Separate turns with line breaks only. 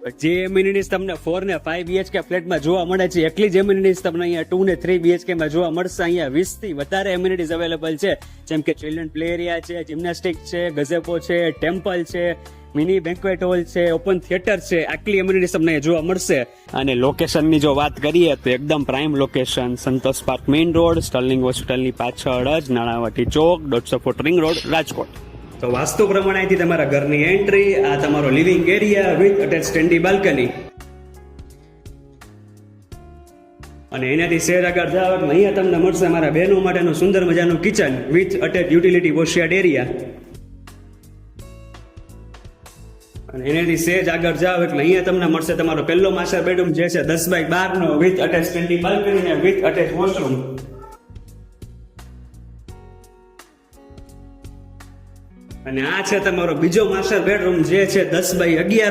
જે એમ્યુનિટીઝ તમને 4 ને 5 BHK ફ્લેટમાં જોવા મળે છે એટલી જ એમ્યુનિટીઝ તમને અહીંયા 2 ને 3 BHK માં જોવા મળશે. અહીંયા 20 થી વધારે એમ્યુનિટીઝ અવેલેબલ છે, જેમ કે ચિલ્ડ્રન પ્લે એરિયા છે, જિમ્નાસ્ટિક છે, ગઝેપો છે, ટેમ્પલ છે, મિની બેન્ક્વેટ હોલ છે, ઓપન થિયેટર છે. આટલી એમ્યુનિટીઝ તમને જોવા મળશે. અને લોકેશનની જો વાત કરીએ તો એકદમ પ્રાઇમ લોકેશન, સંતોષ પાર્ક મેઇન રોડ, સ્ટર્લિંગ હોસ્પિટલની પાછળ જ, નાણાવટી ચોક, 150 ફૂટ રિંગ રોડ, રાજકોટ. તો વાસ્તુ પ્રમાણે અહીંથી તમારા ઘરની એન્ટ્રી, આ તમારો લિવિંગ એરિયા વિથ અટેચ સ્ટેન્ડી બાલ્કની. અને એનાથી શેર આગળ જાવ એટલે અહીંયા તમને મળશે મારા બહેનો માટેનું સુંદર મજાનું kitchen with attach utility wash yard area. અને એનાથી સેજ આગળ જાવ એટલે અહીંયા તમને મળશે તમારો પહેલો માસ્ટર બેડરૂમ જે છે 10x12 નો વિથ અટેચ સ્ટેન્ડી બાલ્કની ને વિથ અટેચ વોશરૂમ. અને આ છે તમારો બીજો માસ્ટર બેડરૂમ જે છે 10x11